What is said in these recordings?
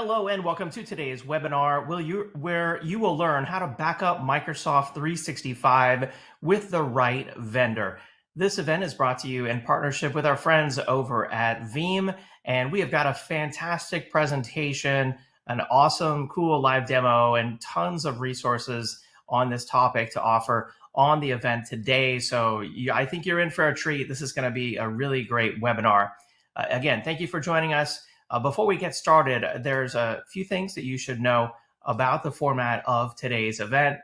Hello and welcome to today's webinar where you will learn how to back up Microsoft 365 with the right vendor. This event is brought to you in partnership with our friends over at Veeam, and we have got a fantastic presentation, an awesome, cool live demo, and tons of resources on this topic to offer on the event today. So I think you're in for a treat. This is going to be a really great webinar. Again, thank you for joining us. Before we get started, there's a few things that you should know about the format of today's event.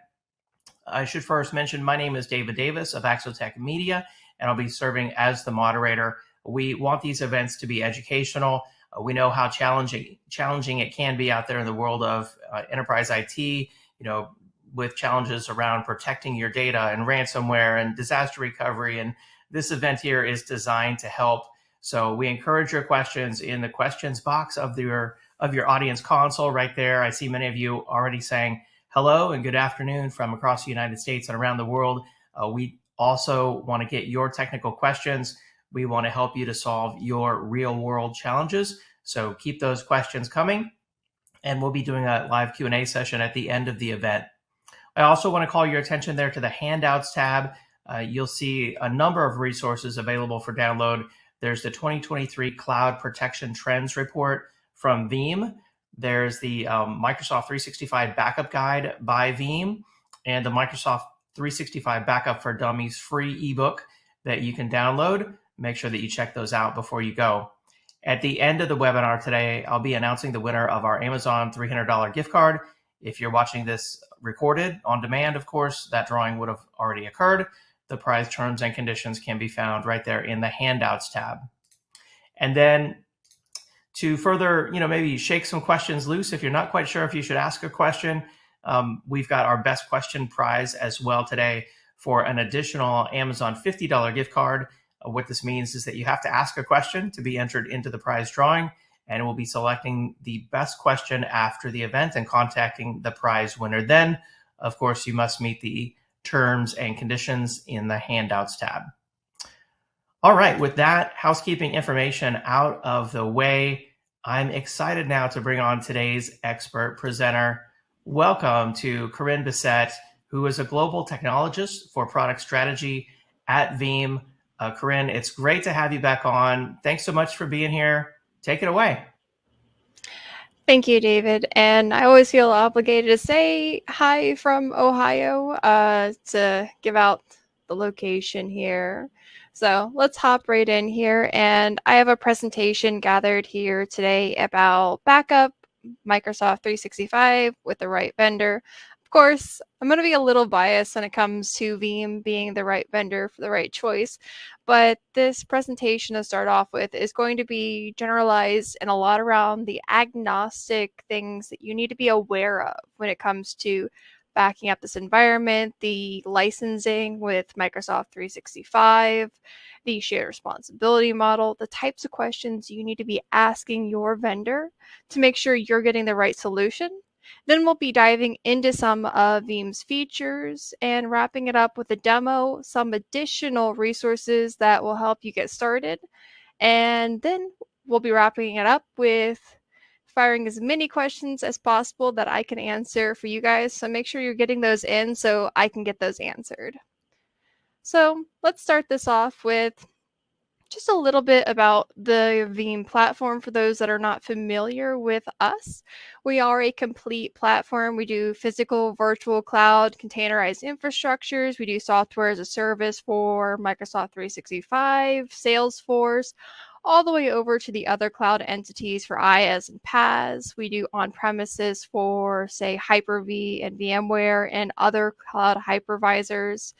I should first mention my name is David Davis of Axotech Media, and I'll be serving as the moderator. We want these events to be educational. We know how challenging it can be out there in the world of enterprise IT, with challenges around protecting your data and ransomware and disaster recovery. And this event here is designed to help. So we encourage your questions in the questions box of your audience console right there. I see many of you already saying hello and good afternoon from across the United States and around the world. We also want to get your technical questions. We want to help you to solve your real world challenges. So keep those questions coming, and we'll be doing a live Q&A session at the end of the event. I also want to call your attention there to the handouts tab. You'll see a number of resources available for download. There's the 2023 Cloud Protection Trends Report from Veeam. There's the Microsoft 365 Backup Guide by Veeam, and the Microsoft 365 Backup for Dummies free ebook that you can download. Make sure that you check those out before you go. At the end of the webinar today, I'll be announcing the winner of our Amazon $300 gift card. If you're watching this recorded on demand, of course, that drawing would have already occurred. The prize terms and conditions can be found right there in the handouts tab. And then to further, maybe shake some questions loose, if you're not quite sure if you should ask a question, we've got our best question prize as well today for an additional Amazon $50 gift card. What this means is that you have to ask a question to be entered into the prize drawing, and we'll be selecting the best question after the event and contacting the prize winner. Then, of course, you must meet the terms and conditions in the handouts tab. All right, with that housekeeping information out of the way, I'm excited now to bring on today's expert presenter. Welcome to Corinne Bissett, who is a global technologist for product strategy at Veeam. Corinne, it's great to have you back on. Thanks so much for being here. Take it away. Thank you, David. And I always feel obligated to say hi from Ohio to give out the location here. So let's hop right in here. And I have a presentation gathered here today about backup Microsoft 365 with the right vendor. Of course, I'm going to be a little biased when it comes to Veeam being the right vendor for the right choice, but this presentation to start off with is going to be generalized and a lot around the agnostic things that you need to be aware of when it comes to backing up this environment, the licensing with Microsoft 365, the shared responsibility model, the types of questions you need to be asking your vendor to make sure you're getting the right solution. Then we'll be diving into some of Veeam's features and wrapping it up with a demo, some additional resources that will help you get started. And then we'll be wrapping it up with firing as many questions as possible that I can answer for you guys. So make sure you're getting those in so I can get those answered. So let's start this off with just a little bit about the Veeam platform for those that are not familiar with us. We are a complete platform. We do physical, virtual, cloud, containerized infrastructures. We do software as a service for Microsoft 365, Salesforce, all the way over to the other cloud entities for IaaS and PaaS. We do on-premises for, say, Hyper-V and VMware and other cloud hypervisors,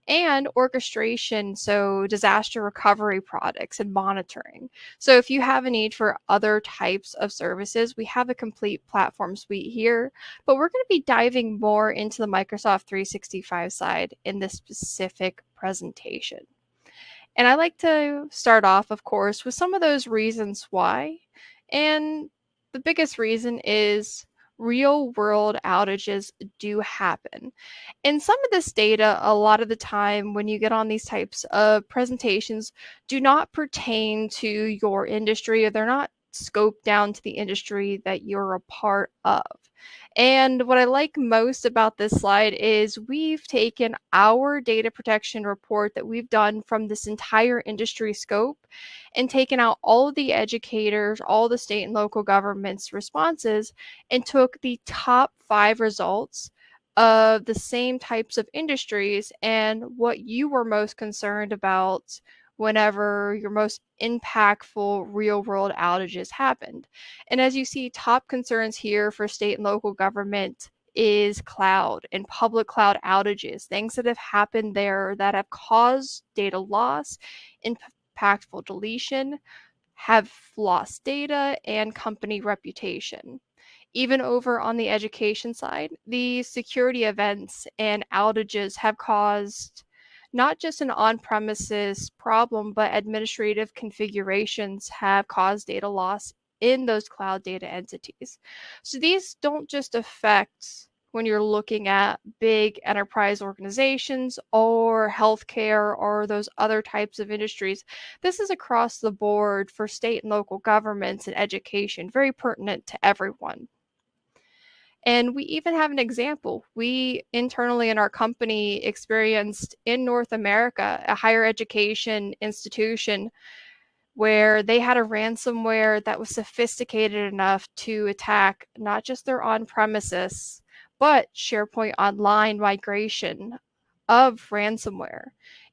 and orchestration, so disaster recovery products and monitoring. So if you have a need for other types of services, we have a complete platform suite here, but we're going to be diving more into the Microsoft 365 side in this specific presentation. And I like to start off, of course, with some of those reasons why. And the biggest reason is real world outages do happen. And some of this data, a lot of the time when you get on these types of presentations, do not pertain to your industry, or they're not scope down to the industry that you're a part of. And what I like most about this slide is we've taken our data protection report that we've done from this entire industry scope and taken out all of the educators, all the state and local governments' responses, and took the top 5 results of the same types of industries and what you were most concerned about whenever your most impactful real world outages happened. And as you see, top concerns here for state and local government is cloud and public cloud outages, things that have happened there that have caused data loss, impactful deletion, have lost data, and company reputation. Even over on the education side, the security events and outages have caused not just an on-premises problem, but administrative configurations have caused data loss in those cloud data entities. So these don't just affect when you're looking at big enterprise organizations or healthcare or those other types of industries. This is across the board for state and local governments and education, very pertinent to everyone. And we even have an example. We internally in our company experienced in North America a higher education institution where they had a ransomware that was sophisticated enough to attack not just their on premises, but SharePoint Online migration of ransomware.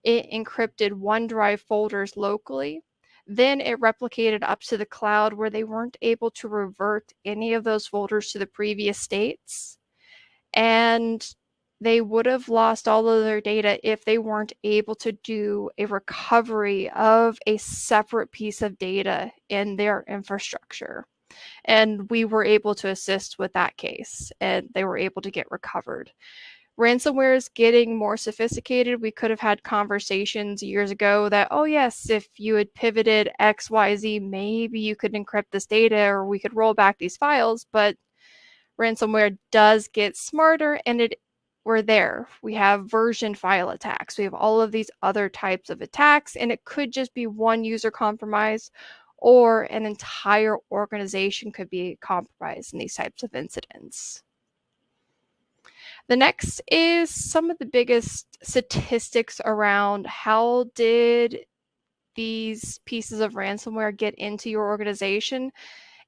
It encrypted OneDrive folders locally. Then it replicated up to the cloud where they weren't able to revert any of those folders to the previous states. And they would have lost all of their data if they weren't able to do a recovery of a separate piece of data in their infrastructure. And we were able to assist with that case, and they were able to get recovered. Ransomware is getting more sophisticated. We could have had conversations years ago that, oh, yes, if you had pivoted XYZ, maybe you could encrypt this data or we could roll back these files. But ransomware does get smarter, and we're there. We have version file attacks. We have all of these other types of attacks, and it could just be one user compromised or an entire organization could be compromised in these types of incidents. The next is some of the biggest statistics around how did these pieces of ransomware get into your organization.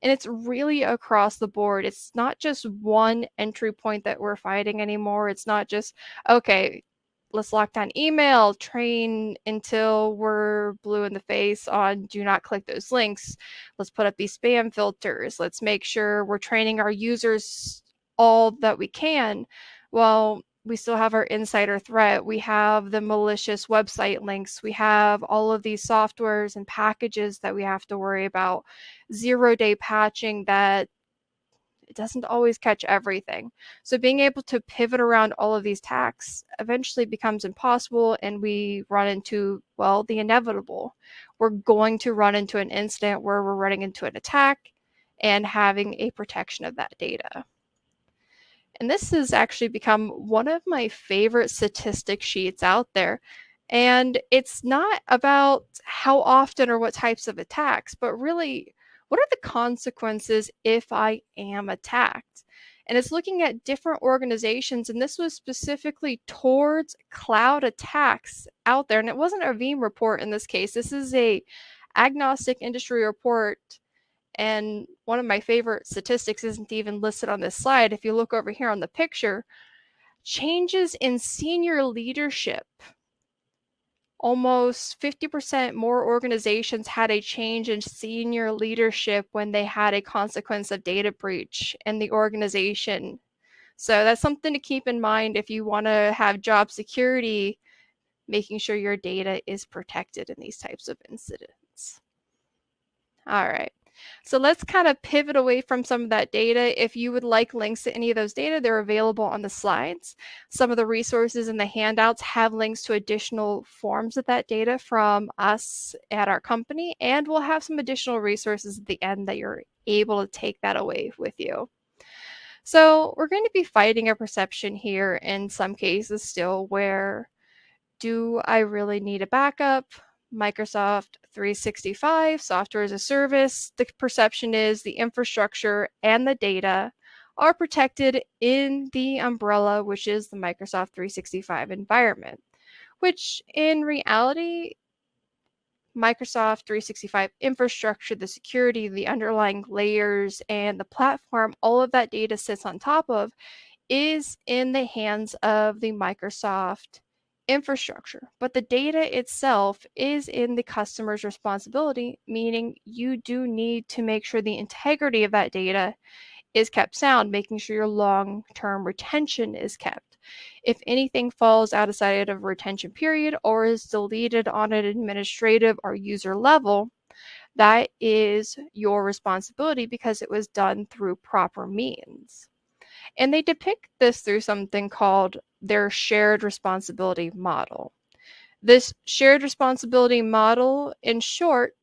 And it's really across the board. It's not just one entry point that we're fighting anymore. It's not just, okay, let's lock down email, train until we're blue in the face on do not click those links. Let's put up these spam filters. Let's make sure we're training our users all that we can. Well, we still have our insider threat. We have the malicious website links. We have all of these softwares and packages that we have to worry about. 0-day patching that it doesn't always catch everything. So being able to pivot around all of these attacks eventually becomes impossible, and we run into, well, the inevitable. We're going to run into an incident where we're running into an attack and having a protection of that data. And this has actually become one of my favorite statistic sheets out there. And it's not about how often or what types of attacks, but really, what are the consequences if I am attacked? And it's looking at different organizations, and this was specifically towards cloud attacks out there. And it wasn't a Veeam report in this case. This is a agnostic industry report. And one of my favorite statistics isn't even listed on this slide. If you look over here on the picture, changes in senior leadership. Almost 50% more organizations had a change in senior leadership when they had a consequence of data breach in the organization. So that's something to keep in mind if you want to have job security, making sure your data is protected in these types of incidents. All right. So let's kind of pivot away from some of that data. If you would like links to any of those data, they're available on the slides. Some of the resources in the handouts have links to additional forms of that data from us at our company, and we'll have some additional resources at the end that you're able to take that away with you. So we're going to be fighting a perception here in some cases still where, do I really need a backup? Microsoft 365, software as a service, the perception is the infrastructure and the data are protected in the umbrella, which is the Microsoft 365 environment, which in reality, Microsoft 365 infrastructure, the security, the underlying layers, and the platform, all of that data sits on top of, is in the hands of the Microsoft infrastructure. But the data itself is in the customer's responsibility, meaning you do need to make sure the integrity of that data is kept sound, making sure your long-term retention is kept. If anything falls outside of a retention period or is deleted on an administrative or user level, that is your responsibility because it was done through proper means. And they depict this through something called their shared responsibility model. This shared responsibility model, in short,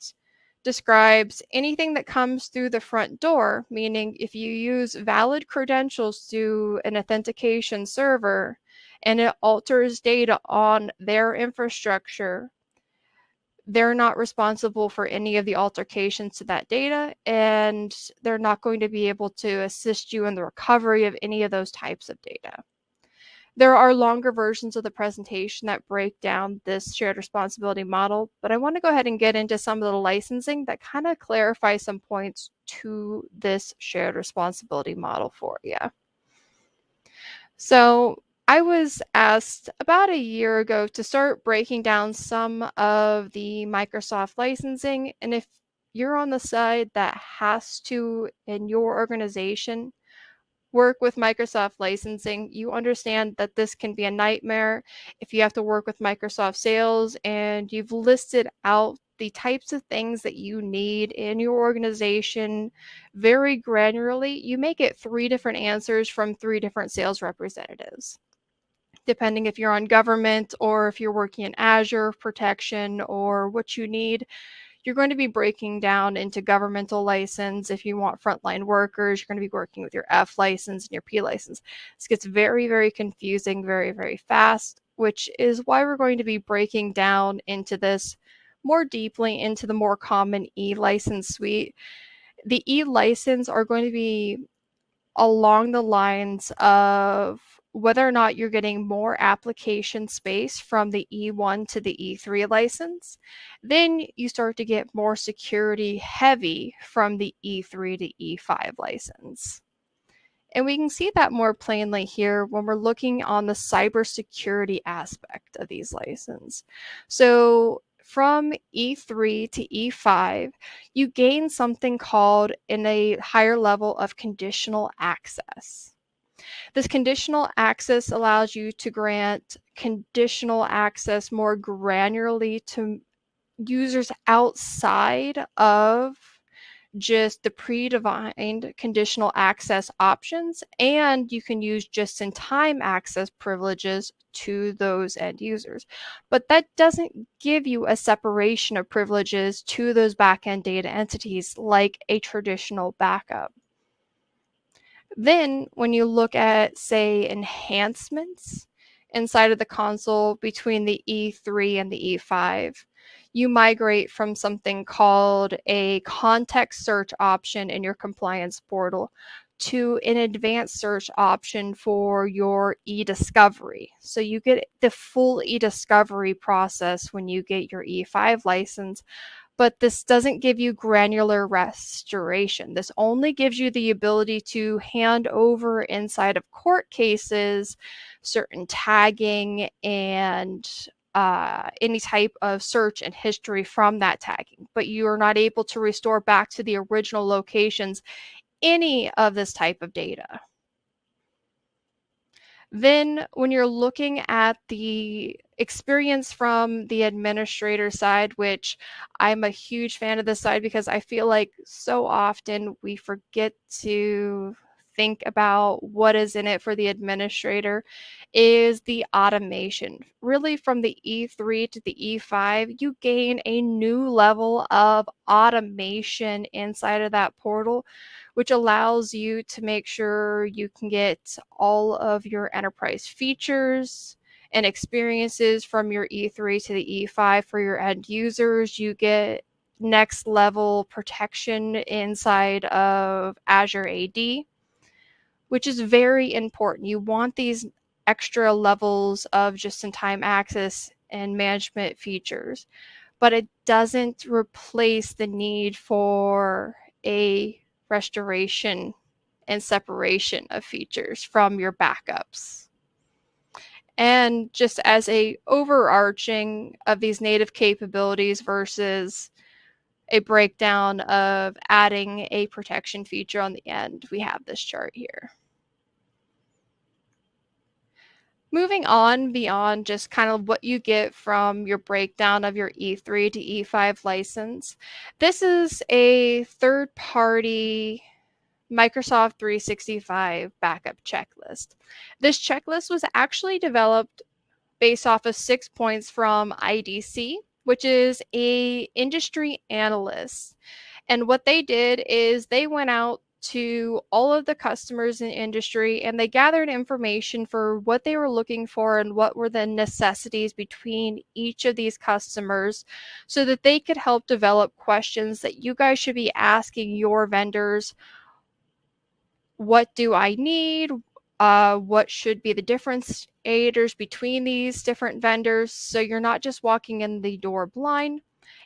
describes anything that comes through the front door, meaning if you use valid credentials to an authentication server and it alters data on their infrastructure, they're not responsible for any of the altercations to that data, and they're not going to be able to assist you in the recovery of any of those types of data. There are longer versions of the presentation that break down this shared responsibility model, but I want to go ahead and get into some of the licensing that kind of clarify some points to this shared responsibility model for you. So I was asked about a year ago to start breaking down some of the Microsoft licensing, and if you're on the side that has to, in your organization, work with Microsoft licensing, you understand that this can be a nightmare if you have to work with Microsoft sales and you've listed out the types of things that you need in your organization very granularly. You may get 3 different answers from 3 different sales representatives, depending if you're on government or if you're working in Azure protection or what you need. You're going to be breaking down into governmental license. If you want frontline workers, you're going to be working with your F license and your P license. This gets very, very confusing very, very fast, which is why we're going to be breaking down into this more deeply into the more common E license suite. The E license are going to be along the lines of whether or not you're getting more application space from the E1 to the E3 license. Then you start to get more security heavy from the E3 to E5 license. And we can see that more plainly here when we're looking on the cybersecurity aspect of these licenses. So from E3 to E5, you gain something called in a higher level of conditional access. This conditional access allows you to grant conditional access more granularly to users outside of just the predefined conditional access options, and you can use just-in-time access privileges to those end users. But that doesn't give you a separation of privileges to those backend data entities like a traditional backup. Then when you look at, say, enhancements inside of the console between the E3 and the E5, you migrate from something called a context search option in your compliance portal to an advanced search option for your e-discovery. So you get the full e-discovery process when you get your E5 license, but this doesn't give you granular restoration. This only gives you the ability to hand over inside of court cases certain tagging and any type of search and history from that tagging, but you are not able to restore back to the original locations any of this type of data. Then when you're looking at the experience from the administrator side, which I'm a huge fan of this side because I feel like so often we forget to think about what is in it for the administrator, is the automation. Really, from the E3 to the E5, you gain a new level of automation inside of that portal, which allows you to make sure you can get all of your enterprise features and experiences from your E3 to the E5 for your end users. You get next level protection inside of Azure AD, which is very important. You want these extra levels of just-in-time access and management features, but it doesn't replace the need for a restoration and separation of features from your backups. And just as a overarching of these native capabilities versus a breakdown of adding a protection feature on the end, we have this chart here. Moving on beyond just kind of what you get from your breakdown of your E3 to E5 license, this is a third-party Microsoft 365 backup checklist. This checklist was actually developed based off of 6 points from IDC, which is a industry analyst. And what they did is they went out to all of the customers in the industry and they gathered information for what they were looking for and what were the necessities between each of these customers so that they could help develop questions that you guys should be asking your vendors. What do I need? What should be the differentiators between these different vendors so you're not just walking in the door blind.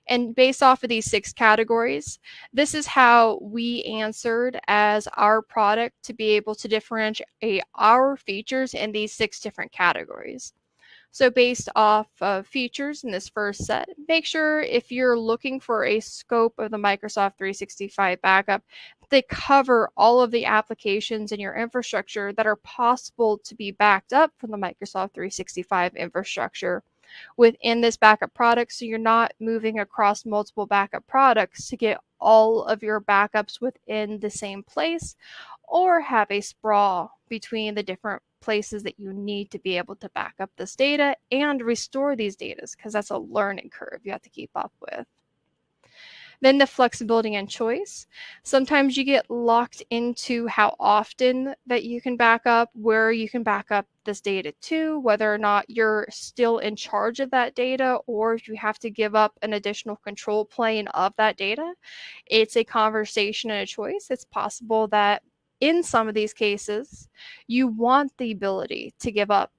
And based off of these 6 categories, this is how we answered as our product to be able to differentiate our features in these 6 different categories. So based off of features in this first set, make sure if you're looking for a scope of the Microsoft 365 backup, they cover all of the applications in your infrastructure that are possible to be backed up from the Microsoft 365 infrastructure within this backup product, so you're not moving across multiple backup products to get all of your backups within the same place or have a sprawl between the different places that you need to be able to back up this data and restore these data, because that's a learning curve you have to keep up with. Then the flexibility and choice. Sometimes you get locked into how often that you can back up, where you can back up this data to, whether or not you're still in charge of that data, or if you have to give up an additional control plane of that data. It's a conversation and a choice. It's possible that in some of these cases, you want the ability to give up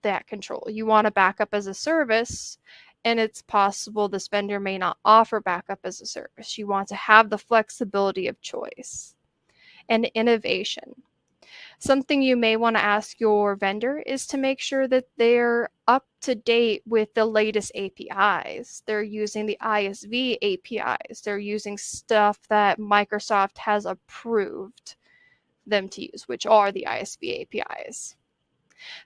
that control. You want to back up as a service, and it's possible this vendor may not offer backup as a service. You want to have the flexibility of choice and innovation. Something you may want to ask your vendor is to make sure that they're up to date with the latest APIs. They're using the ISV APIs. They're using stuff that Microsoft has approved them to use, which are the ISV APIs.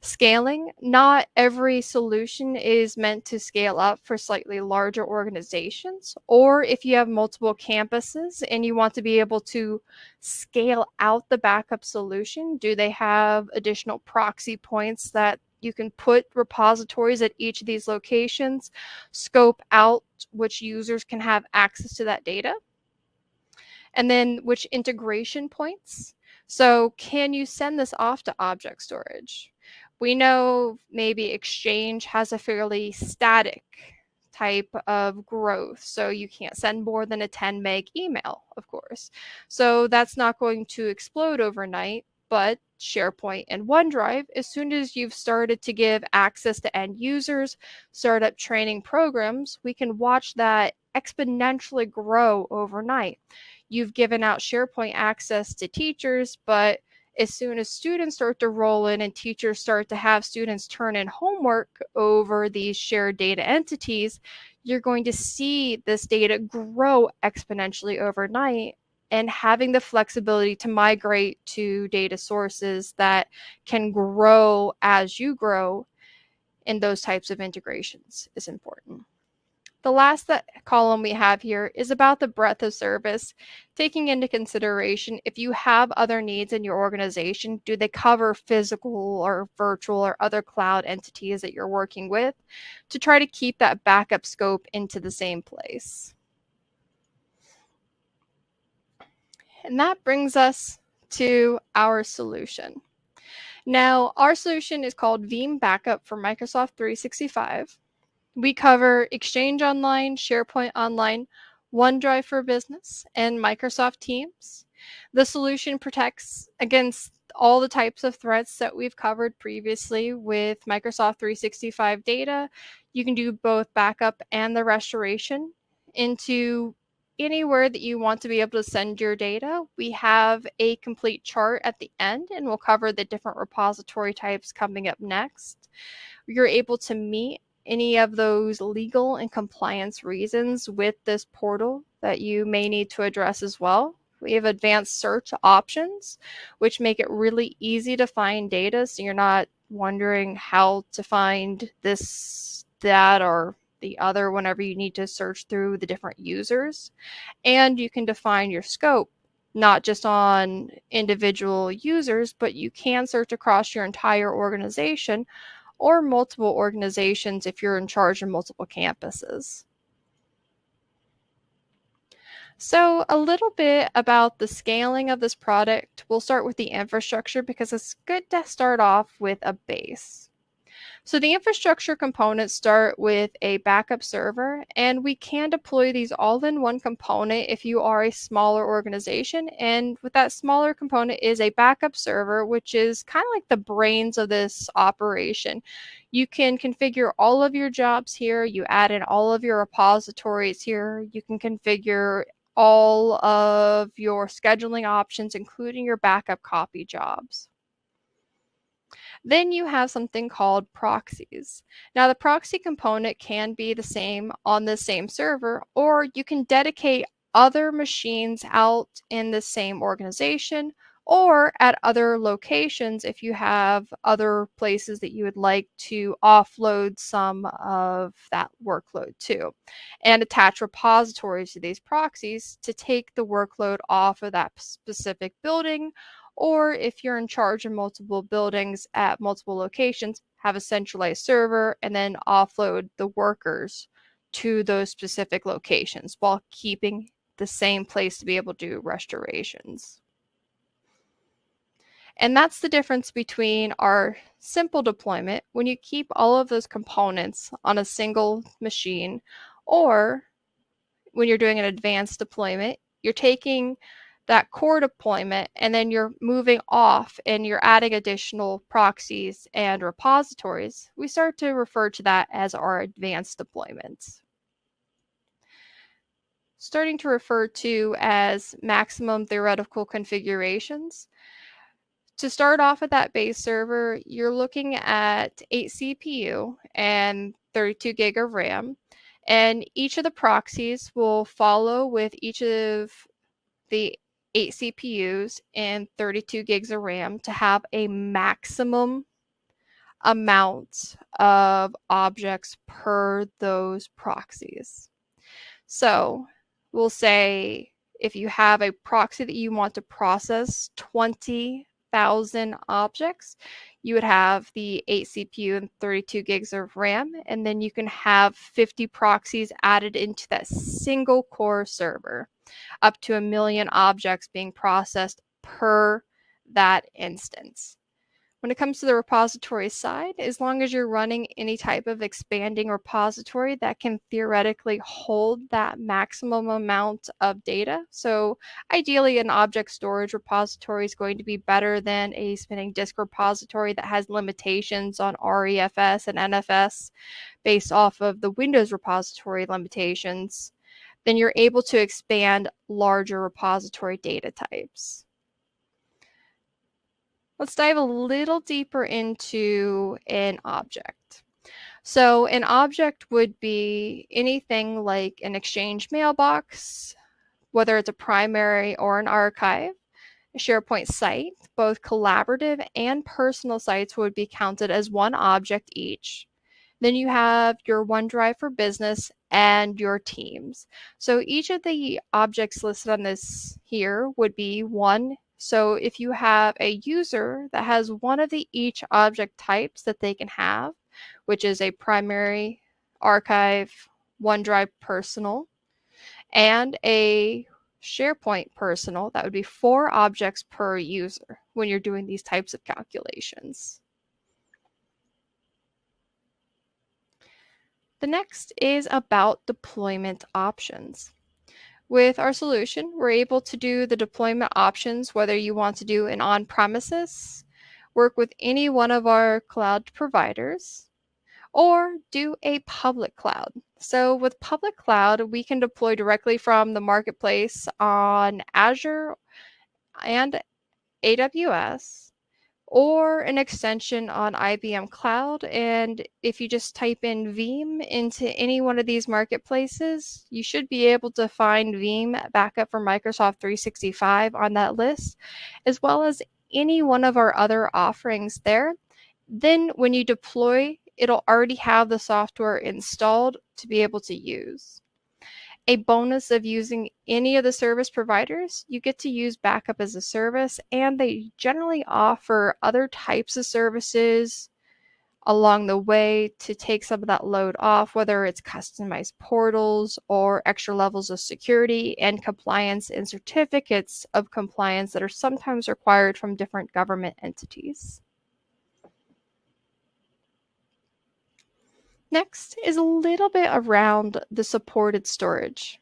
Scaling, not every solution is meant to scale up for slightly larger organizations, or if you have multiple campuses and you want to be able to scale out the backup solution, do they have additional proxy points that you can put repositories at each of these locations, scope out which users can have access to that data, and then which integration points. So can you send this off to object storage? We know maybe Exchange has a fairly static type of growth, so you can't send more than a 10 meg email, of course. So that's not going to explode overnight, but SharePoint and OneDrive, as soon as you've started to give access to end users, start up training programs, we can watch that exponentially grow overnight. You've given out SharePoint access to teachers, but as soon as students start to roll in and teachers start to have students turn in homework over these shared data entities, you're going to see this data grow exponentially overnight, and having the flexibility to migrate to data sources that can grow as you grow in those types of integrations is important. The last column we have here is about the breadth of service, taking into consideration if you have other needs in your organization, do they cover physical or virtual or other cloud entities that you're working with, to try to keep that backup scope into the same place. And that brings us to our solution. Now, our solution is called Veeam Backup for Microsoft 365. We cover Exchange Online, SharePoint Online, OneDrive for Business, and Microsoft Teams. The solution protects against all the types of threats that we've covered previously with Microsoft 365 data. You can do both backup and the restoration into anywhere that you want to be able to send your data. We have a complete chart at the end, and we'll cover the different repository types coming up next. You're able to meet any of those legal and compliance reasons with this portal that you may need to address as well. We have advanced search options, which make it really easy to find data, so you're not wondering how to find this, that, or the other whenever you need to search through the different users. And you can define your scope, not just on individual users, but you can search across your entire organization or multiple organizations if you're in charge of multiple campuses. So a little bit about the scaling of this product. We'll start with the infrastructure because it's good to start off with a base. So the infrastructure components start with a backup server, and we can deploy these all in one component if you are a smaller organization. And with that smaller component is a backup server, which is kind of like the brains of this operation. You can configure all of your jobs here. You add in all of your repositories here. You can configure all of your scheduling options, including your backup copy jobs. Then you have something called proxies. Now, the proxy component can be the same on the same server, or you can dedicate other machines out in the same organization or at other locations if you have other places that you would like to offload some of that workload to, and attach repositories to these proxies to take the workload off of that specific building, or if you're in charge of multiple buildings at multiple locations, have a centralized server and then offload the workers to those specific locations while keeping the same place to be able to do restorations. And that's the difference between our simple deployment, when you keep all of those components on a single machine, or when you're doing an advanced deployment, you're taking that core deployment and then you're moving off and you're adding additional proxies and repositories. We start to refer to that as our advanced deployments. Starting to refer to as maximum theoretical configurations. To start off with that base server, you're looking at 8 CPU and 32 gig of RAM. And each of the proxies will follow with each of the 8 CPUs and 32 gigs of RAM to have a maximum amount of objects per those proxies. So we'll say if you have a proxy that you want to process 20,000 objects, you would have the 8 CPU and 32 gigs of RAM, and then you can have 50 proxies added into that single core server, up to 1 million objects being processed per that instance. When it comes to the repository side, as long as you're running any type of expanding repository that can theoretically hold that maximum amount of data. So ideally, an object storage repository is going to be better than a spinning disk repository that has limitations on REFS and NFS based off of the Windows repository limitations. Then you're able to expand larger repository data types. Let's dive a little deeper into an object. So an object would be anything like an Exchange mailbox, whether it's a primary or an archive, a SharePoint site. Both collaborative and personal sites would be counted as one object each. Then you have your OneDrive for Business and your Teams. So each of the objects listed on this here would be one. So if you have a user that has one of the each object types that they can have, which is a primary, archive, OneDrive personal, and a SharePoint personal, that would be 4 objects per user, when you're doing these types of calculations. The next is about deployment options. With our solution, we're able to do the deployment options, whether you want to do an on-premises, work with any one of our cloud providers, or do a public cloud. So with public cloud, we can deploy directly from the marketplace on Azure and AWS, or an extension on IBM Cloud. And if you just type in Veeam into any one of these marketplaces, you should be able to find Veeam backup for Microsoft 365 on that list, as well as any one of our other offerings there. Then when you deploy, it'll already have the software installed to be able to use. A bonus of using any of the service providers, you get to use backup as a service, and they generally offer other types of services along the way to take some of that load off, whether it's customized portals or extra levels of security and compliance and certificates of compliance that are sometimes required from different government entities. Next is a little bit around the supported storage.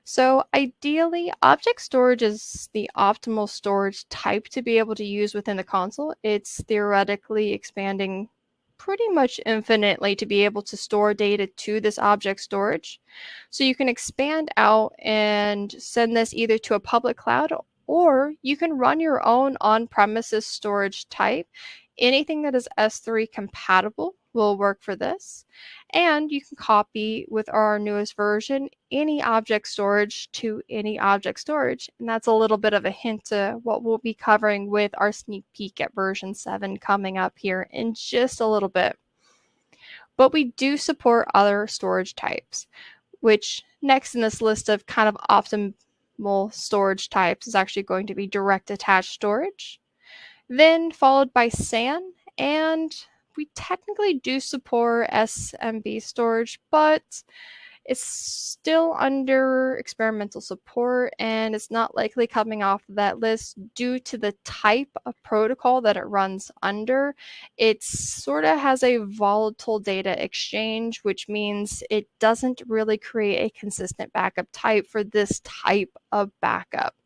So ideally, object storage is the optimal storage type to be able to use within the console. It's theoretically expanding pretty much infinitely to be able to store data to this object storage. So you can expand out and send this either to a public cloud, or you can run your own on-premises storage type. Anything that is S3 compatible will work for this. And you can copy with our newest version any object storage to any object storage. And that's a little bit of a hint to what we'll be covering with our sneak peek at version 7 coming up here in just a little bit. But we do support other storage types, which next in this list of kind of optimal storage types is actually going to be direct attached storage, then followed by SAN, and we technically do support SMB storage, but it's still under experimental support, and it's not likely coming off that list due to the type of protocol that it runs under. It sort of has a volatile data exchange, which means it doesn't really create a consistent backup type for this type of backup.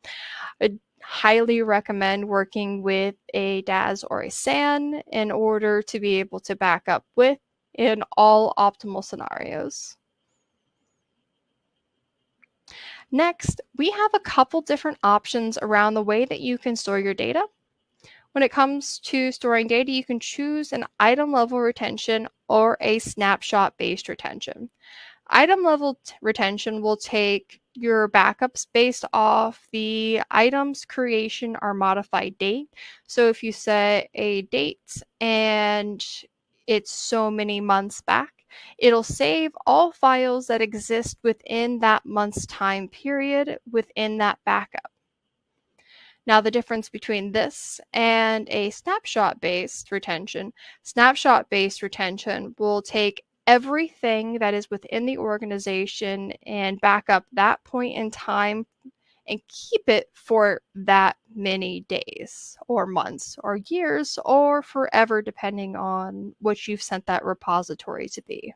I highly recommend working with a DAS or a SAN in order to be able to back up with in all optimal scenarios. Next, we have a couple different options around the way that you can store your data. When it comes to storing data, you can choose an item level retention or a snapshot based retention. Item level retention will take your backups based off the item's creation or modified date. So if you set a date and it's so many months back, it'll save all files that exist within that month's time period within that backup. Now, the difference between this and a snapshot-based retention will take everything that is within the organization and back up that point in time and keep it for that many days or months or years or forever, depending on what you've sent that repository to be.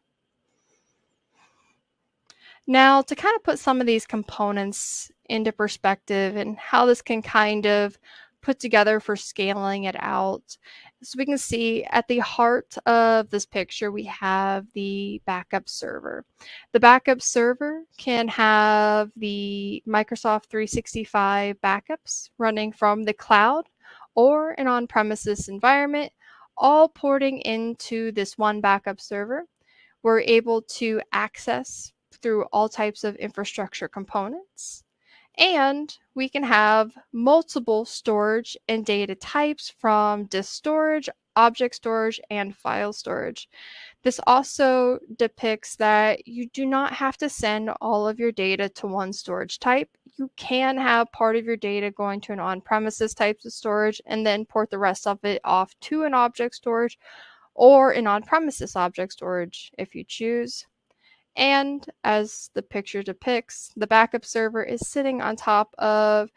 Now, to kind of put some of these components into perspective and how this can kind of put together for scaling it out, so we can see at the heart of this picture, we have the backup server. The backup server can have the Microsoft 365 backups running from the cloud or an on-premises environment, all porting into this one backup server. We're able to access through all types of infrastructure components. And we can have multiple storage and data types from disk storage, object storage, and file storage. This also depicts that you do not have to send all of your data to one storage type. You can have part of your data going to an on-premises type of storage and then port the rest of it off to an object storage or an on-premises object storage if you choose. And as the picture depicts, the backup server is sitting on top of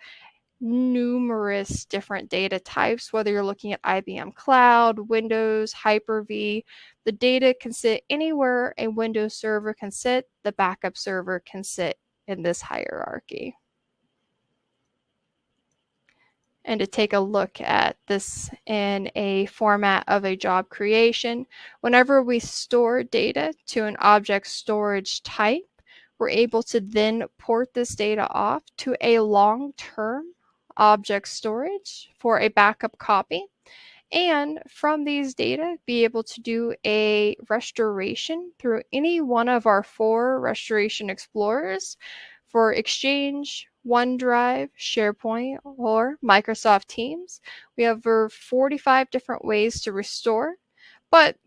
numerous different data types, whether you're looking at IBM Cloud, Windows, Hyper-V. The data can sit anywhere a Windows server can sit, the backup server can sit in this hierarchy. And to take a look at this in a format of a job creation, whenever we store data to an object storage type, we're able to then port this data off to a long-term object storage for a backup copy. And from these data, be able to do a restoration through any one of our 4 restoration explorers for Exchange, OneDrive, SharePoint, or Microsoft Teams. We have over 45 different ways to restore, but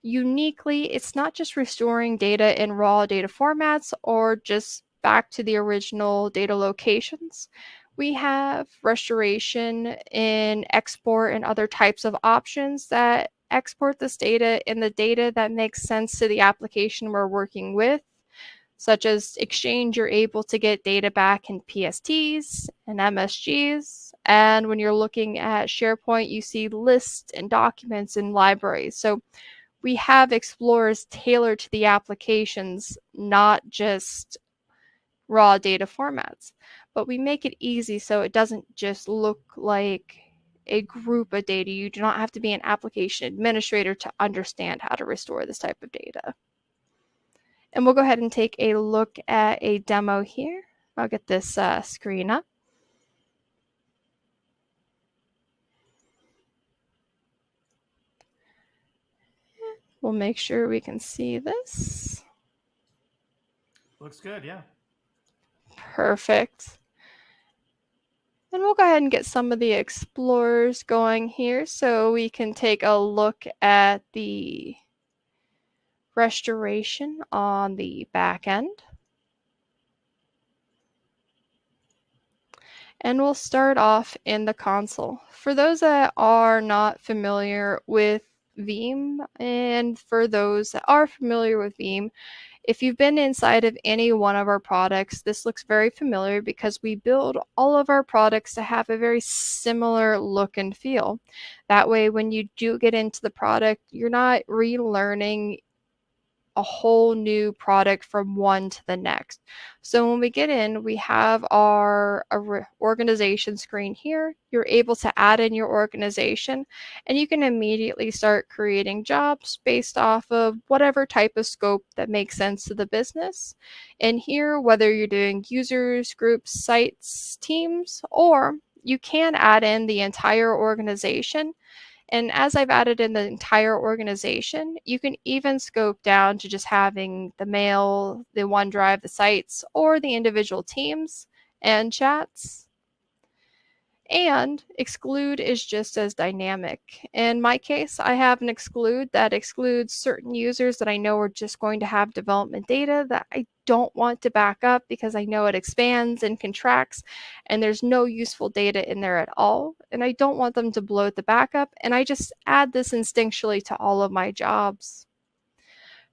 uniquely, it's not just restoring data in raw data formats or just back to the original data locations. We have restoration in export and other types of options that export this data in the data that makes sense to the application we're working with. Such as Exchange, you're able to get data back in PSTs and MSGs. And when you're looking at SharePoint, you see lists and documents and libraries. So we have explorers tailored to the applications, not just raw data formats. But we make it easy so it doesn't just look like a group of data. You do not have to be an application administrator to understand how to restore this type of data. And we'll go ahead and take a look at a demo here. I'll get this screen up. We'll make sure we can see this. Looks good, yeah. Perfect. And we'll go ahead and get some of the explorers going here so we can take a look at the restoration on the back end. And we'll start off in the console. For those that are not familiar with Veeam, and for those that are familiar with Veeam, if you've been inside of any one of our products, this looks very familiar because we build all of our products to have a very similar look and feel. That way, when you do get into the product, you're not relearning a whole new product from one to the next. So when we get in, we have our organization screen here. You're able to add in your organization and you can immediately start creating jobs based off of whatever type of scope that makes sense to the business. And here, whether you're doing users, groups, sites, teams, or you can add in the entire organization. And as I've added in the entire organization, you can even scope down to just having the mail, the OneDrive, the sites, or the individual teams and chats. And exclude is just as dynamic. In my case, I have an exclude that excludes certain users that I know are just going to have development data that I don't want to back up because I know it expands and contracts and there's no useful data in there at all. And I don't want them to bloat the backup. And I just add this instinctually to all of my jobs.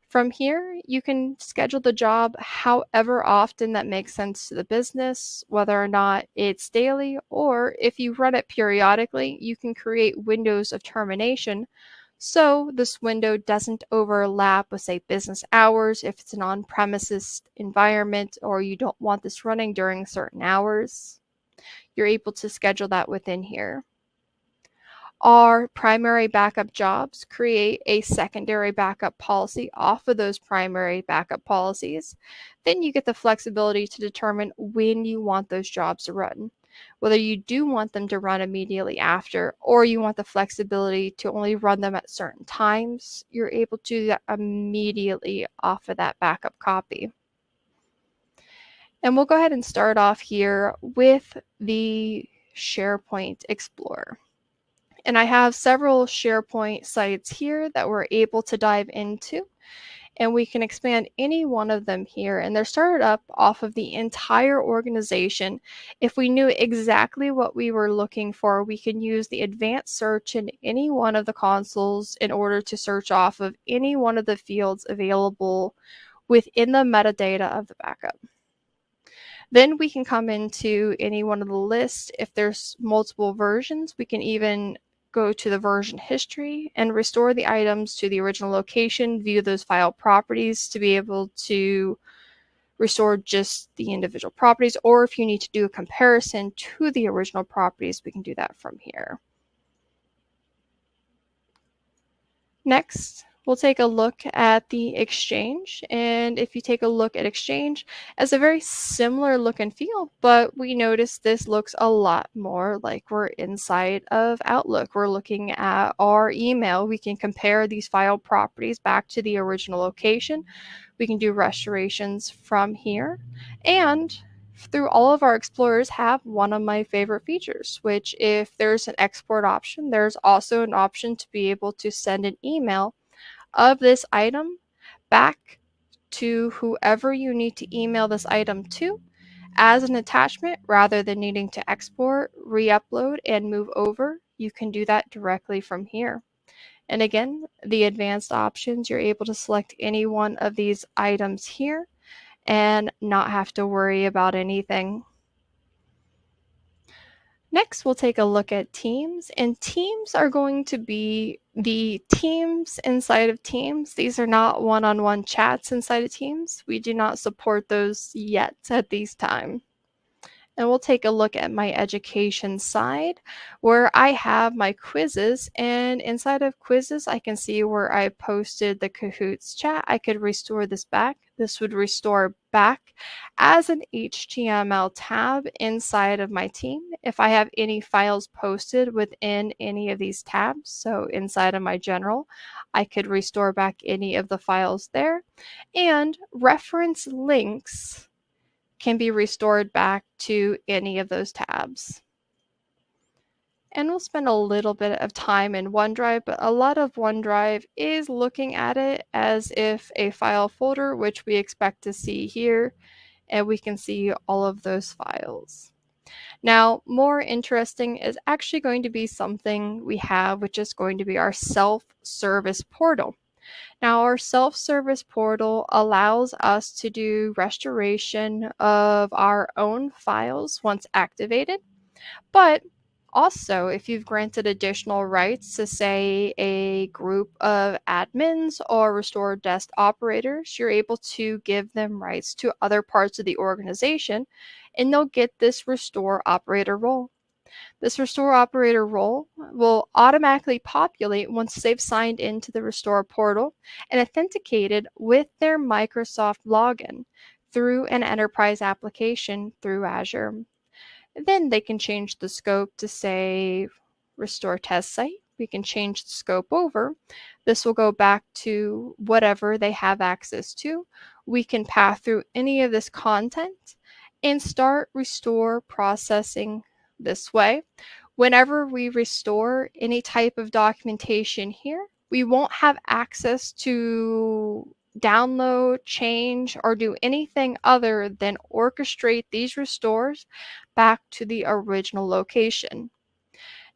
From here, you can schedule the job however often that makes sense to the business, whether or not it's daily, or if you run it periodically, you can create windows of termination. So this window doesn't overlap with, say, business hours if it's an on-premises environment or you don't want this running during certain hours. You're able to schedule that within here. Our primary backup jobs create a secondary backup policy off of those primary backup policies. Then you get the flexibility to determine when you want those jobs to run. Whether you do want them to run immediately after, or you want the flexibility to only run them at certain times, you're able to do that immediately off of that backup copy. And we'll go ahead and start off here with the SharePoint Explorer. And I have several SharePoint sites here that we're able to dive into, and we can expand any one of them here. And they're started up off of the entire organization. If we knew exactly what we were looking for, we can use the advanced search in any one of the consoles in order to search off of any one of the fields available within the metadata of the backup. Then we can come into any one of the lists. If there's multiple versions, we can even go to the version history and restore the items to the original location, view those file properties to be able to restore just the individual properties, or if you need to do a comparison to the original properties, we can do that from here. Next, we'll take a look at the Exchange. And if you take a look at Exchange, it's a very similar look and feel, but we notice this looks a lot more like we're inside of Outlook. We're looking at our email. We can compare these file properties back to the original location. We can do restorations from here. And through all of our explorers have one of my favorite features, which if there's an export option, there's also an option to be able to send an email of this item back to whoever you need to email this item to as an attachment rather than needing to export, re-upload, and move over. You can do that directly from here. And again, the advanced options, you're able to select any one of these items here and not have to worry about anything. Next, we'll take a look at Teams, and Teams are going to be the teams inside of Teams. These are not one-on-one chats inside of Teams. We do not support those yet at this time. And we'll take a look at my education side where I have my quizzes, and inside of quizzes I can see where I posted the Kahoots chat. I could restore this back. This would restore back as an HTML tab inside of my team if I have any files posted within any of these tabs. So inside of my general, I could restore back any of the files there, and reference links can be restored back to any of those tabs. And we'll spend a little bit of time in OneDrive, but a lot of OneDrive is looking at it as if a file folder, which we expect to see here, and we can see all of those files. Now, more interesting is actually going to be something we have, which is going to be our self-service portal. Now, our self-service portal allows us to do restoration of our own files once activated, but also if you've granted additional rights to, say, a group of admins or restore desk operators, you're able to give them rights to other parts of the organization, and they'll get this restore operator role. This restore operator role will automatically populate once they've signed into the restore portal and authenticated with their Microsoft login through an enterprise application through Azure. Then they can change the scope to, say, restore test site. We can change the scope over. This will go back to whatever they have access to. We can pass through any of this content and start restore processing this way. Whenever we restore any type of documentation here, we won't have access to download, change, or do anything other than orchestrate these restores back to the original location.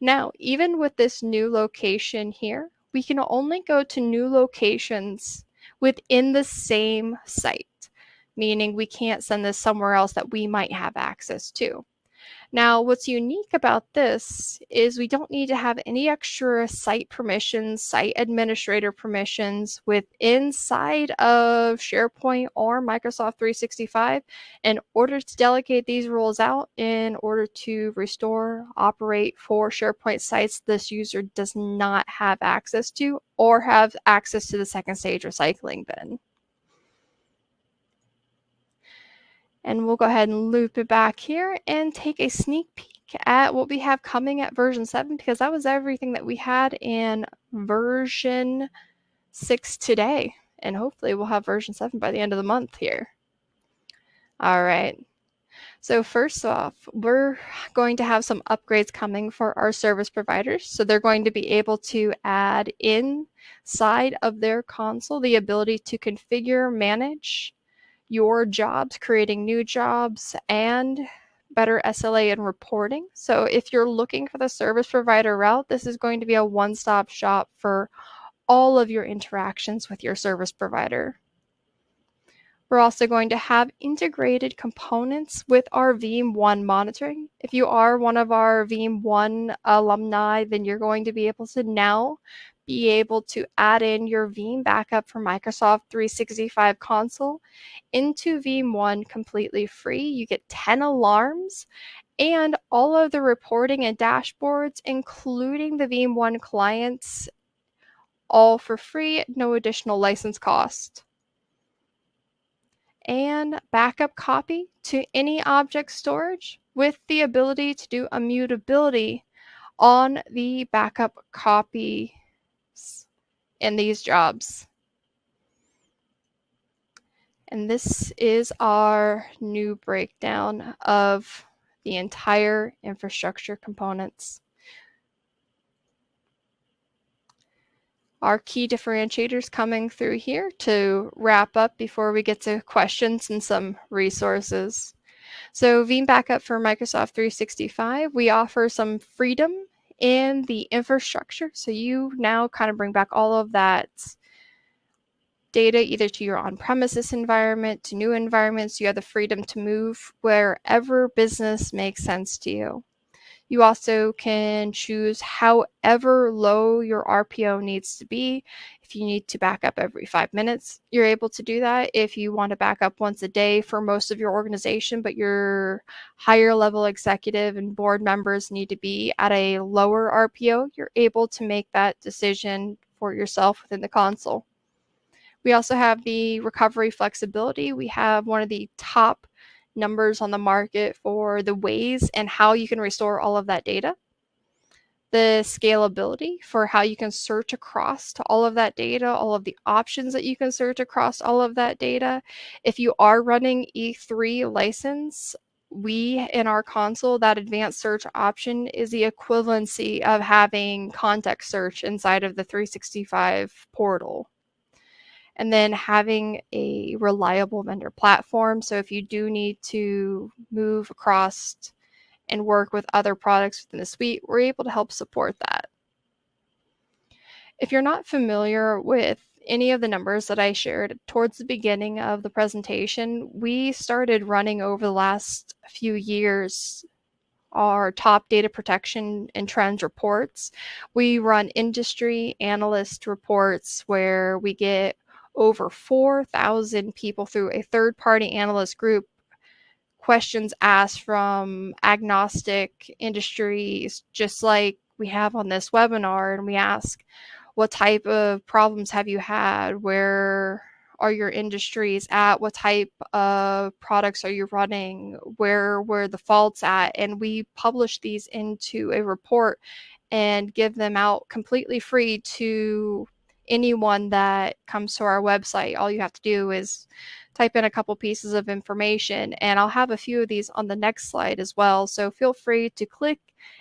Now, even with this new location here, we can only go to new locations within the same site, meaning we can't send this somewhere else that we might have access to. Now, what's unique about this is we don't need to have any extra site permissions, site administrator permissions with inside of SharePoint or Microsoft 365 in order to delegate these roles out in order to restore, operate for SharePoint sites this user does not have access to or have access to the second stage recycling bin. And we'll go ahead and loop it back here and take a sneak peek at what we have coming at version 7, because that was everything that we had in version 6 today. And hopefully we'll have version 7 by the end of the month here. All right. So first off, we're going to have some upgrades coming for our service providers. So they're going to be able to add inside of their console the ability to configure, manage your jobs, creating new jobs, and better SLA and reporting. So if you're looking for the service provider route, this is going to be a one-stop shop for all of your interactions with your service provider. We're also going to have integrated components with our Veeam 1 monitoring. If you are one of our Veeam 1 alumni, then you're going to be able to now be able to add in your Veeam backup for Microsoft 365 console into Veeam 1 completely free. You get 10 alarms and all of the reporting and dashboards, including the Veeam 1 clients, all for free, no additional license cost. And backup copy to any object storage with the ability to do immutability on the backup copies in these jobs. And this is our new breakdown of the entire infrastructure components. Our key differentiators coming through here to wrap up before we get to questions and some resources. So Veeam Backup for Microsoft 365, we offer some freedom in the infrastructure. So you now kind of bring back all of that data either to your on-premises environment, to new environments. You have the freedom to move wherever business makes sense to you. You also can choose however low your RPO needs to be. If you need to back up every 5 minutes, you're able to do that. If you want to back up once a day for most of your organization, but your higher level executive and board members need to be at a lower RPO, you're able to make that decision for yourself within the console. We also have the recovery flexibility. We have one of the top numbers on the market for the ways and how you can restore all of that data. The scalability for how you can search across to all of that data, all of the options that you can search across all of that data. If you are running E3 license, we in our console, that advanced search option is the equivalency of having context search inside of the 365 portal. And then having a reliable vendor platform. So if you do need to move across and work with other products within the suite, we're able to help support that. If you're not familiar with any of the numbers that I shared towards the beginning of the presentation, we started running over the last few years our top data protection and trends reports. We run industry analyst reports where we get over 4,000 people through a third-party analyst group, questions asked from agnostic industries, just like we have on this webinar, and we ask, what type of problems have you had? Where are your industries at? What type of products are you running? Where were the faults at? And we publish these into a report and give them out completely free to anyone that comes to our website. All you have to do is type in a couple pieces of information, and I'll have a few of these on the next slide as well. So feel free to click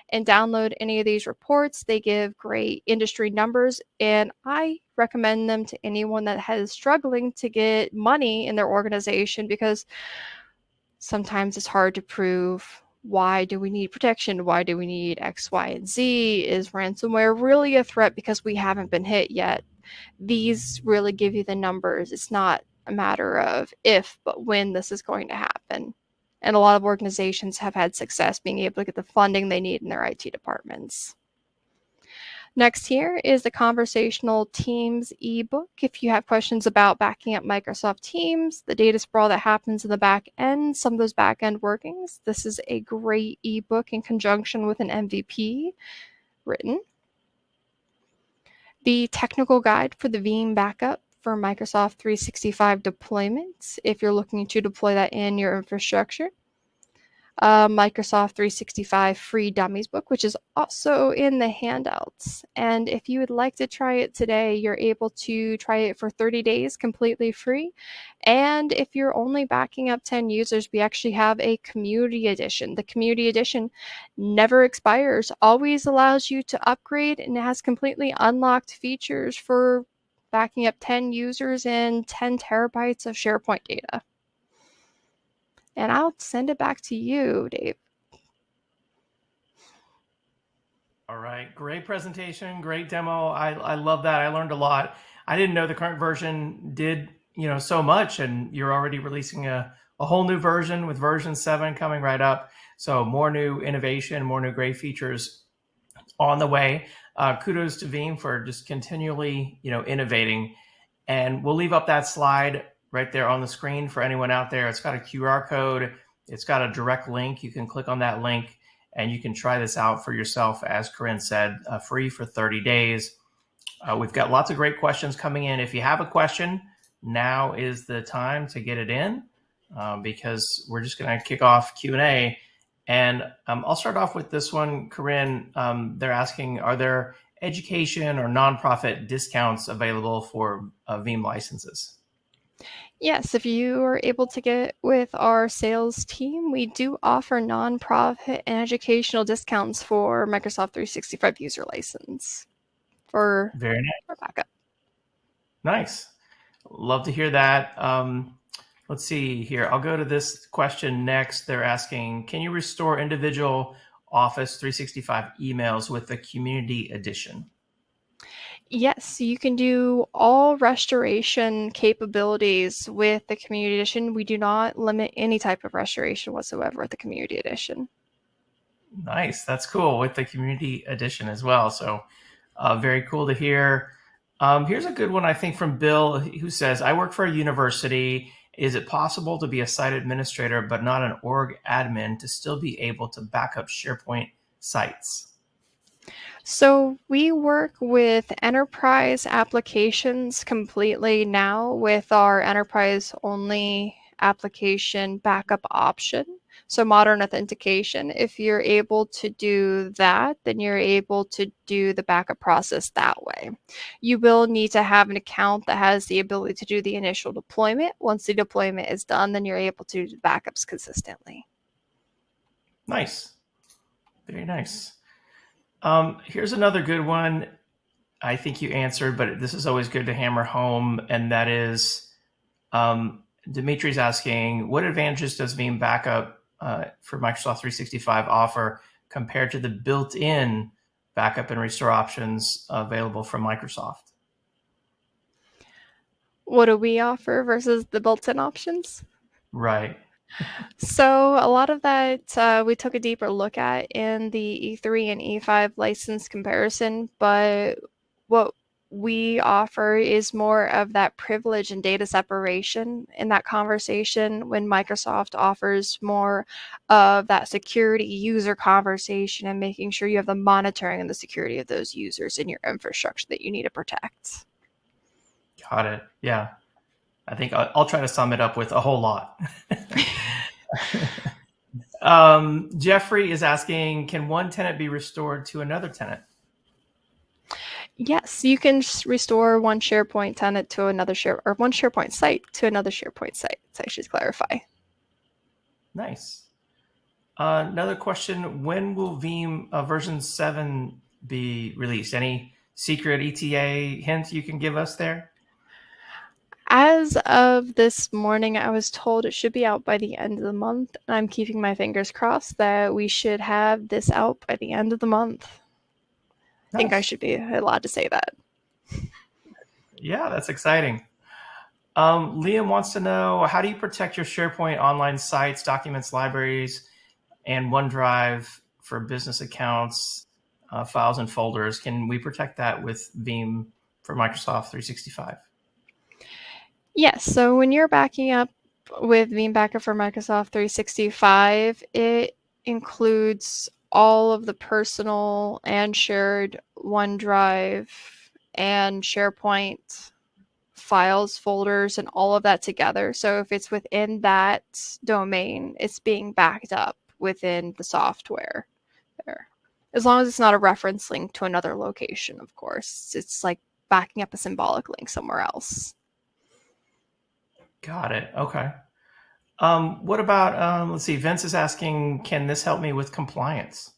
and download any of these reports. They give great industry numbers, and I recommend them to anyone that is struggling to get money in their organization, because sometimes it's hard to prove, why do we need protection? Why do we need X, Y, and Z? Is ransomware really a threat because we haven't been hit yet? These really give you the numbers. It's not a matter of if, but when this is going to happen. And a lot of organizations have had success being able to get the funding they need in their IT departments. Next here is the Conversational Teams ebook. If you have questions about backing up Microsoft Teams, the data sprawl that happens in the back end, some of those back end workings, this is a great ebook in conjunction with an MVP written. The technical guide for the Veeam backup for Microsoft 365 deployments, if you're looking to deploy that in your infrastructure. Microsoft 365 free dummies book, which is also in the handouts. And if you would like to try it today, you're able to try it for 30 days completely free. And if you're only backing up 10 users, we actually have a community edition. The community edition never expires, always allows you to upgrade, and it has completely unlocked features for backing up 10 users and 10 terabytes of SharePoint data. And I'll send it back to you, Dave. All right, great presentation, great demo. I love that. I learned a lot. I didn't know the current version did, so much, and you're already releasing a whole new version with version 7 coming right up. So more new innovation, more new great features on the way. Kudos to Veeam for just continually, innovating. And we'll leave up that slide right there on the screen for anyone out there. It's got a QR code. It's got a direct link. You can click on that link and you can try this out for yourself, as Corinne said, free for 30 days. We've got lots of great questions coming in. If you have a question, now is the time to get it in, because we're just going to kick off Q&A. And I'll start off with this one, Corinne. They're asking, are there education or nonprofit discounts available for Veeam licenses? Yes, if you are able to get with our sales team, we do offer nonprofit and educational discounts for Microsoft 365 user license for Very nice. our backup. Nice. Love to hear that. Let's see here. I'll go to this question next. They're asking, can you restore individual Office 365 emails with the Community Edition? Yes, you can do all restoration capabilities with the Community Edition. We do not limit any type of restoration whatsoever with the Community Edition. Nice. That's cool, with the Community Edition as well. So very cool to hear. Here's a good one, I think, from Bill, who says, I work for a university. Is it possible to be a site administrator but not an org admin to still be able to back up SharePoint sites? So we work with enterprise applications completely now with our enterprise only application backup option. So modern authentication, if you're able to do that, then you're able to do the backup process that way. You will need to have an account that has the ability to do the initial deployment. Once the deployment is done, then you're able to do backups consistently. Nice. Very nice. Here's another good one. I think you answered, but this is always good to hammer home, and that is, Dimitri's asking, what advantages does Veeam Backup for Microsoft 365 offer compared to the built-in backup and restore options available from Microsoft? What do we offer versus the built-in options? Right. So a lot of that we took a deeper look at in the E3 and E5 license comparison, but what we offer is more of that privilege and data separation in that conversation, when Microsoft offers more of that security user conversation and making sure you have the monitoring and the security of those users in your infrastructure that you need to protect. Got it. Yeah. I think I'll try to sum it up with a whole lot. Jeffrey is asking, can one tenant be restored to another tenant? Yes, you can restore one SharePoint tenant to another or one SharePoint site to another SharePoint site. So I should clarify. Nice. Another question, when will Veeam version 7 be released? Any secret ETA hint you can give us there? As of this morning, I was told it should be out by the end of the month. I'm keeping my fingers crossed that we should have this out by the end of the month. Nice. I think I should be allowed to say that. Yeah, that's exciting. Liam wants to know, how do you protect your SharePoint online sites, documents, libraries, and OneDrive for business accounts, files, and folders? Can we protect that with Veeam for Microsoft 365? Yes, so when you're backing up with Veeam Backup for Microsoft 365, it includes all of the personal and shared OneDrive and SharePoint files, folders, and all of that together. So if it's within that domain, it's being backed up within the software there. As long as it's not a reference link to another location, of course. It's like backing up a symbolic link somewhere else. Got it. Okay. What about, let's see, Vince is asking, can this help me with compliance?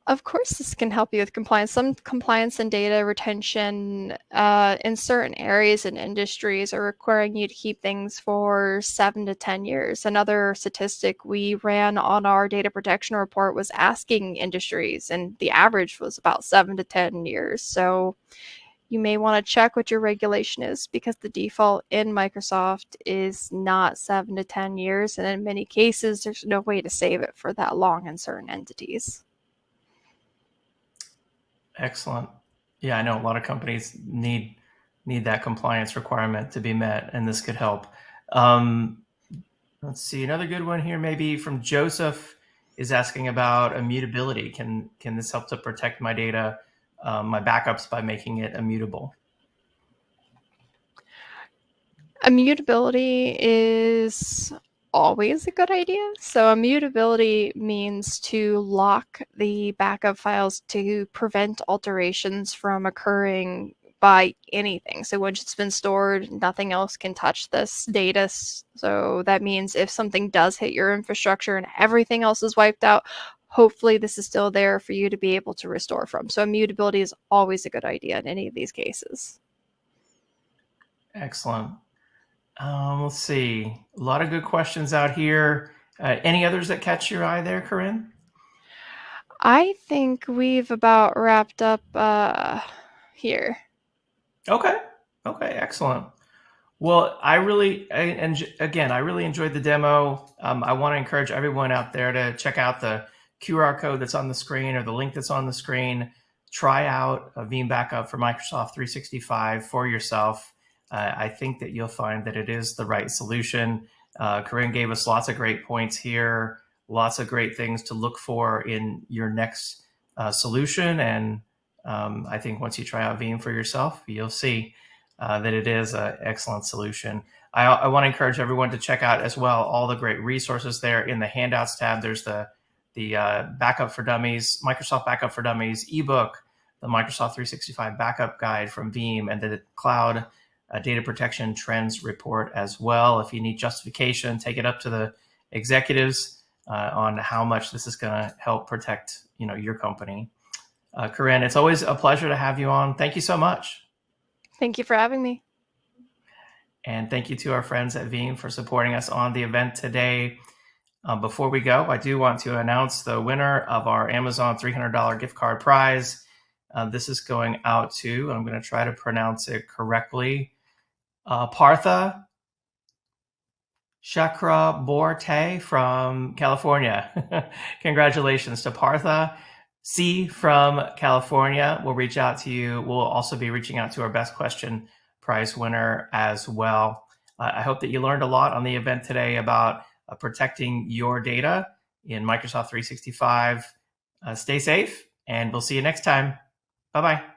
Of course, this can help you with compliance. Some compliance and data retention in certain areas and industries are requiring you to keep things for 7 to 10 years. Another statistic we ran on our data protection report was asking industries, and the average was about 7 to 10 years. So you may want to check what your regulation is, because the default in Microsoft is not 7 to 10 years, and in many cases, there's no way to save it for that long in certain entities. Excellent. Yeah, I know a lot of companies need that compliance requirement to be met, and this could help. Let's see, another good one here, maybe from Joseph, is asking about immutability. Can this help to protect my data, my backups, by making it immutable? Immutability is always a good idea. So immutability means to lock the backup files to prevent alterations from occurring by anything. So once it's been stored, nothing else can touch this data. So that means if something does hit your infrastructure and everything else is wiped out, hopefully this is still there for you to be able to restore from. So immutability is always a good idea in any of these cases. Excellent. Let's see, a lot of good questions out here. Any others that catch your eye there, Corinne? I think we've about wrapped up here. Okay. Okay. Excellent. Well, I really enjoyed the demo. I want to encourage everyone out there to check out the QR code that's on the screen, or the link that's on the screen. Try out a Veeam backup for Microsoft 365 for yourself. I think that you'll find that it is the right solution. Corinne gave us lots of great points here, lots of great things to look for in your next solution. And I think once you try out Veeam for yourself, you'll see that it is an excellent solution. I want to encourage everyone to check out as well all the great resources there. In the handouts tab, there's the Backup for Dummies, Microsoft Backup for Dummies ebook, the Microsoft 365 Backup Guide from Veeam, and the Cloud Data Protection Trends Report as well. If you need justification, take it up to the executives on how much this is going to help protect your company. Corinne, it's always a pleasure to have you on. Thank you so much. Thank you for having me. And thank you to our friends at Veeam for supporting us on the event today. Before we go, I do want to announce the winner of our Amazon $300 gift card prize. This is going out to, I'm going to try to pronounce it correctly, Partha Chakraborty from California. Congratulations to Partha. C from California will reach out to you. We'll also be reaching out to our best question prize winner as well. I hope that you learned a lot on the event today about protecting your data in Microsoft 365. Stay safe, and we'll see you next time. Bye-bye.